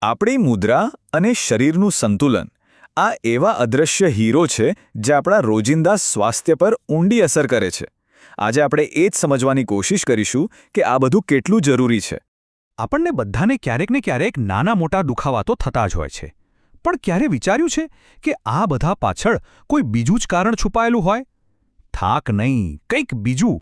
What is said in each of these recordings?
આપણી મુદ્રા અને શરીરનું સંતુલન આ એવા અદૃશ્ય હીરો છે જે આપણા રોજિંદા સ્વાસ્થ્ય પર ઊંડી અસર કરે છે. આજે આપણે એ જ સમજવાની કોશિશ કરીશું કે આ બધું કેટલું જરૂરી છે. આપણને બધાને ક્યારેક ને ક્યારેક નાના મોટા દુખાવા તો થતા જ હોય છે, પણ ક્યારે વિચાર્યું છે કે આ બધા પાછળ કોઈ બીજું જ કારણ છુપાયેલું હોય? થાક નહીં, કંઈક બીજું.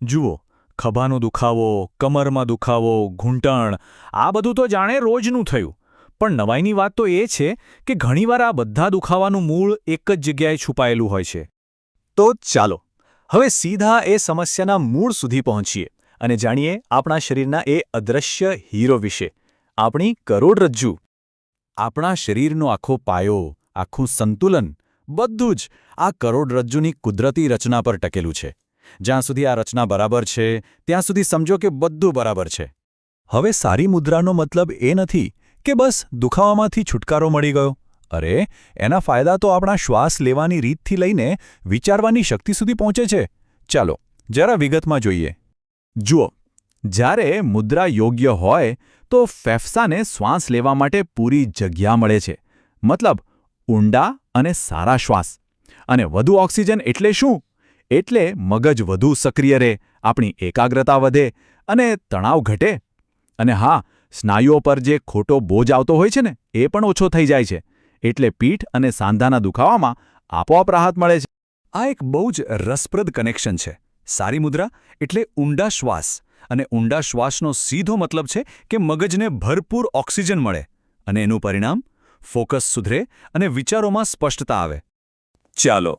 જુઓ, ખભાનો દુખાવો, કમરમાં દુખાવો, ઘૂંટણ, આ બધું તો જાણે રોજનું થયું. પણ નવાઈની વાત તો એ છે કે ઘણીવાર આ બધા દુખાવાનું મૂળ એક જ જગ્યાએ છુપાયેલું હોય છે. તો ચાલો હવે સીધા એ સમસ્યાના મૂળ સુધી પહોંચીએ અને જાણીએ આપણા શરીરના એ અદૃશ્ય હીરો વિશે, આપણી કરોડરજ્જુ. આપણા શરીરનો આખો પાયો, આખું સંતુલન, બધું જ આ કરોડરજ્જુની કુદરતી રચના પર ટકેલું છે. જ્યાં સુધી આ રચના બરાબર છે ત્યાં સુધી સમજો કે બધું બરાબર છે. હવે સારી મુદ્રાનો મતલબ એ નથી કે બસ દુખાવામાંથી છુટકારો મળી ગયો. અરે, એના ફાયદા તો આપણા શ્વાસ લેવાની રીતથી લઈને વિચારવાની શક્તિ સુધી પહોંચે છે. ચાલો જરા વિગતમાં જોઈએ. જુઓ, જ્યારે મુદ્રા યોગ્ય હોય તો ફેફસાને શ્વાસ લેવા માટે પૂરી જગ્યા મળે છે. મતલબ ઊંડા અને સારા શ્વાસ. અને વધુ ઓક્સિજન એટલે શું? એટલે મગજ વધુ સક્રિય રહે, આપણી એકાગ્રતા વધે અને તણાવ ઘટે. અને હા, સ્નાયુઓ પર જે ખોટો બોજ આવતો હોય છે ને એ પણ ઓછો થઈ જાય છે. એટલે પીઠ અને સાંધાના દુખાવામાં આપોઆપ રાહત મળે છે. આ એક બહુ જ રસપ્રદ કનેક્શન છે. સારી મુદ્રા એટલે ઊંડા શ્વાસ, અને ઊંડા શ્વાસનો સીધો મતલબ છે કે મગજને ભરપૂર ઓક્સિજન મળે, અને એનું પરિણામ ફોકસ સુધરે અને વિચારોમાં સ્પષ્ટતા આવે. ચાલો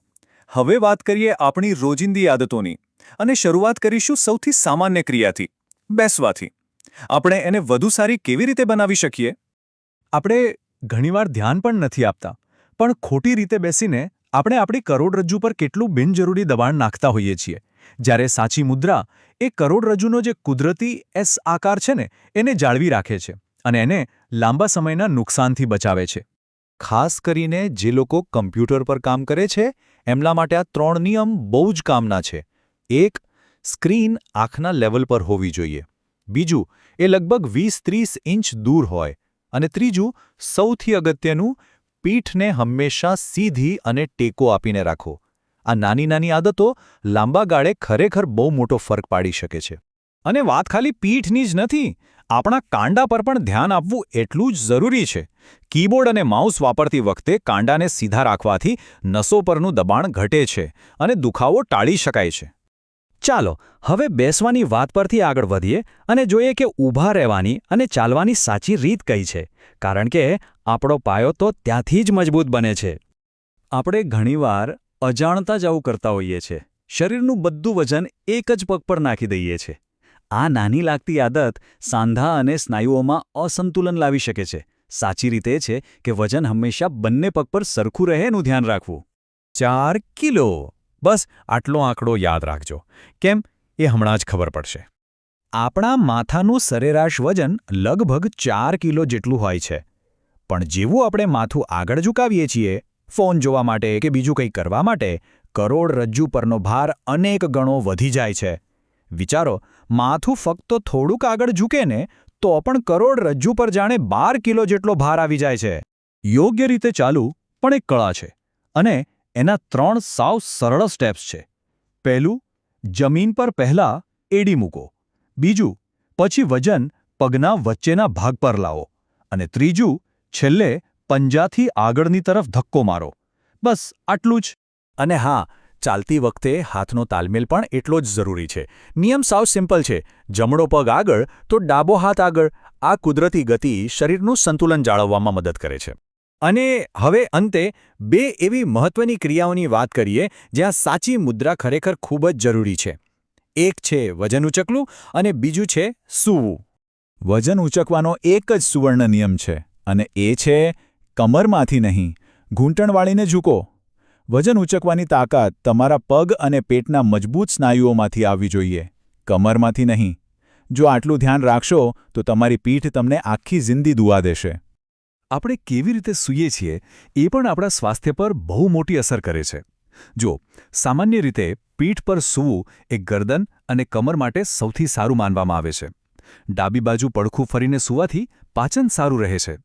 હવે વાત કરીએ આપણી રોજિંદી આદતોની, અને શરૂઆત કરીશું સૌથી સામાન્ય ક્રિયાથી, બેસવાથી. આપણે એને વધુ સારી કેવી રીતે બનાવી શકીએ? આપણે ઘણીવાર ધ્યાન પણ નથી આપતા, પણ ખોટી રીતે બેસીને આપણે આપણી કરોડરજ્જુ પર કેટલું બિનજરૂરી દબાણ નાખતા હોઈએ છીએ. જ્યારે સાચી મુદ્રા એ કરોડરજ્જુનો જે કુદરતી એસ આકાર છે ને એને જાળવી રાખે છે અને એને લાંબા સમયના નુકસાનથી બચાવે છે. ખાસ કરીને જે લોકો કમ્પ્યુટર પર કામ કરે છે એમના માટે આ 3 નિયમ બહુ જ કામના છે. 1. સ્ક્રીન આંખના લેવલ પર હોવી જોઈએ. બીજું, એ લગભગ 20-30 ઇંચ દૂર હોય. અને ત્રીજું, સૌથી અગત્યનું, પીઠને હંમેશા સીધી અને ટેકો આપીને રાખો. આ નાની નાની આદતો લાંબા ગાળે ખરેખર બહુ મોટો ફરક પાડી શકે છે. અને વાત ખાલી પીઠની જ નથી, આપણા કાંડા પર પણ ધ્યાન આપવું એટલું જ જરૂરી છે. કીબોર્ડ અને માઉસ વાપરતી વખતે કાંડાને સીધા રાખવાથી નસો પરનું દબાણ ઘટે છે અને દુખાવો ટાળી શકાય છે. ચાલો હવે બેસવાની વાત પરથી આગળ વધીએ અને જોઈએ કે ઊભા રહેવાની અને ચાલવાની સાચી રીત કઈ છે, કારણ કે આપણો પાયો તો ત્યાંથી જ મજબૂત બને છે. આપણે ઘણીવાર અજાણતા જ આવું કરતા હોઈએ છીએ. શરીરનું બધું વજન એક જ પગ પર નાખી દઈએ છીએ. આ નાની લાગતી આદત સાંધા અને સ્નાયુઓમાં અસંતુલન લાવી શકે છે. સાચી રીત એ છે કે વજન હંમેશા બંને પગ પર સરખું રહે એનું ધ્યાન રાખવું. 4 કિલો, બસ આટલો આંકડો યાદ રાખજો. કેમ? એ હમણાં જ ખબર પડશે. આપણા માથાનું સરેરાશ વજન લગભગ 4 કિલો જેટલું હોય છે. પણ જેવું આપણે માથું આગળ ઝુકાવીએ છીએ, ફોન જોવા માટે કે બીજું કંઈ કરવા માટે, કરોડરજ્જુ પરનો ભાર અનેક ગણો વધી જાય છે. વિચારો, માથું ફક્ત થોડુંક આગળ ઝૂકે ને તો પણ કરોડરજ્જુ પર જાણે 12 કિલો જેટલો ભાર આવી જાય છે. યોગ્ય રીતે ચાલવું પણ એક કળા છે, અને એના 3 સાવ સરળ સ્ટેપ્સ છે. પહેલું, જમીન પર પહેલાં એડી મૂકો. બીજું, પછી વજન પગના વચ્ચેના ભાગ પર લાવો. અને ત્રીજું, છેલ્લે પંજાથી આગળની તરફ ધક્કો મારો. બસ આટલું જ. અને હા, ચાલતી વખતે હાથનો તાલમેલ પણ એટલો જ જરૂરી છે. નિયમ સાવ સિમ્પલ છે. જમણો પગ આગળ તો ડાબો હાથ આગળ. આ કુદરતી ગતિ શરીરનું સંતુલન જાળવવામાં મદદ કરે છે. અને હવે અંતે 2 એવી મહત્વની ક્રિયાઓની વાત કરીએ જ્યાં સાચી મુદ્રા ખરેખર ખૂબ જ જરૂરી છે. એક છે વજન ઉચકવું અને બીજું છે સૂવું. વજન ઉચકવાનો એક જ સુવર્ણ નિયમ છે, અને એ છે કમરમાંથી નહીં, ઘૂંટણ વાળીને ઝૂકો. વજન ઉચકવાની તાકાત તમારા પગ અને પેટના મજબૂત સ્નાયુઓમાંથી આવવી જોઈએ, કમરમાંથી નહીં. જો આટલું ધ્યાન રાખશો તો તમારી પીઠ તમને આખી જિંદગી દુઆ દેશે. આપણે કેવી રીતે સૂઈએ છીએ એ પણ આપણા સ્વાસ્થ્ય પર બહુ મોટી અસર કરે છે. જો સામાન્ય રીતે પીઠ પર સૂવું એ ગરદન અને કમર માટે સૌથી સારું માનવામાં આવે છે. ડાબી બાજુ પડખું ફરીને સૂવાથી પાચન સારું રહે છે.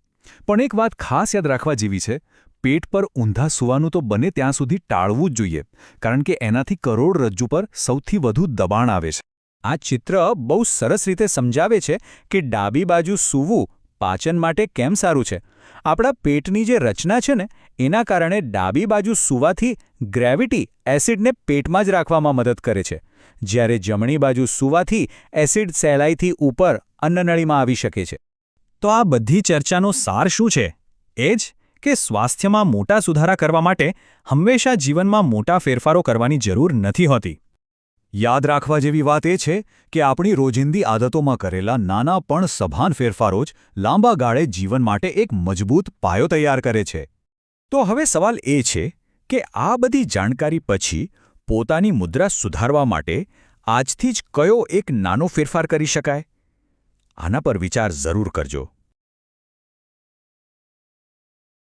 પણ એક વાત ખાસ યાદ રાખવા જેવી છે, પેટ પર ઊંધા સૂવાનું તો બને ત્યાં સુધી ટાળવું જ જોઈએ, કારણ કે એનાથી કરોડરજ્જુ પર સૌથી વધુ દબાણ આવે છે. આ ચિત્ર બહુ સરસ રીતે સમજાવે છે કે ડાબી બાજુ સૂવું પાચન માટે કેમ સારું છે. આપણા પેટની જે રચના છે ને, એના કારણે ડાબી બાજુ સૂવાથી ગ્રેવિટી એસિડને પેટમાં જ રાખવામાં મદદ કરે છે, જ્યારે જમણી બાજુ સૂવાથી એસિડ સહેલાઈથી ઉપર અન્નનળીમાં આવી શકે છે. તો આ બધી ચર્ચાનો સાર શું છે? એ જ કે સ્વાસ્થ્યમાં મોટા સુધારા કરવા માટે હંમેશા જીવનમાં મોટા ફેરફારો કરવાની જરૂર નથી હોતી. યાદ રાખવા જેવી વાત એ છે કે આપણી રોજિંદી આદતોમાં કરેલા નાના પણ સભાન ફેરફારો જ લાંબા ગાળે જીવન માટે એક મજબૂત પાયો તૈયાર કરે છે. તો હવે સવાલ એ છે કે આ બધી જાણકારી પછી પોતાની મુદ્રા સુધારવા માટે આજથી જ કયો એક નાનો ફેરફાર કરી શકાય? આના પર વિચાર જરૂર કરજો.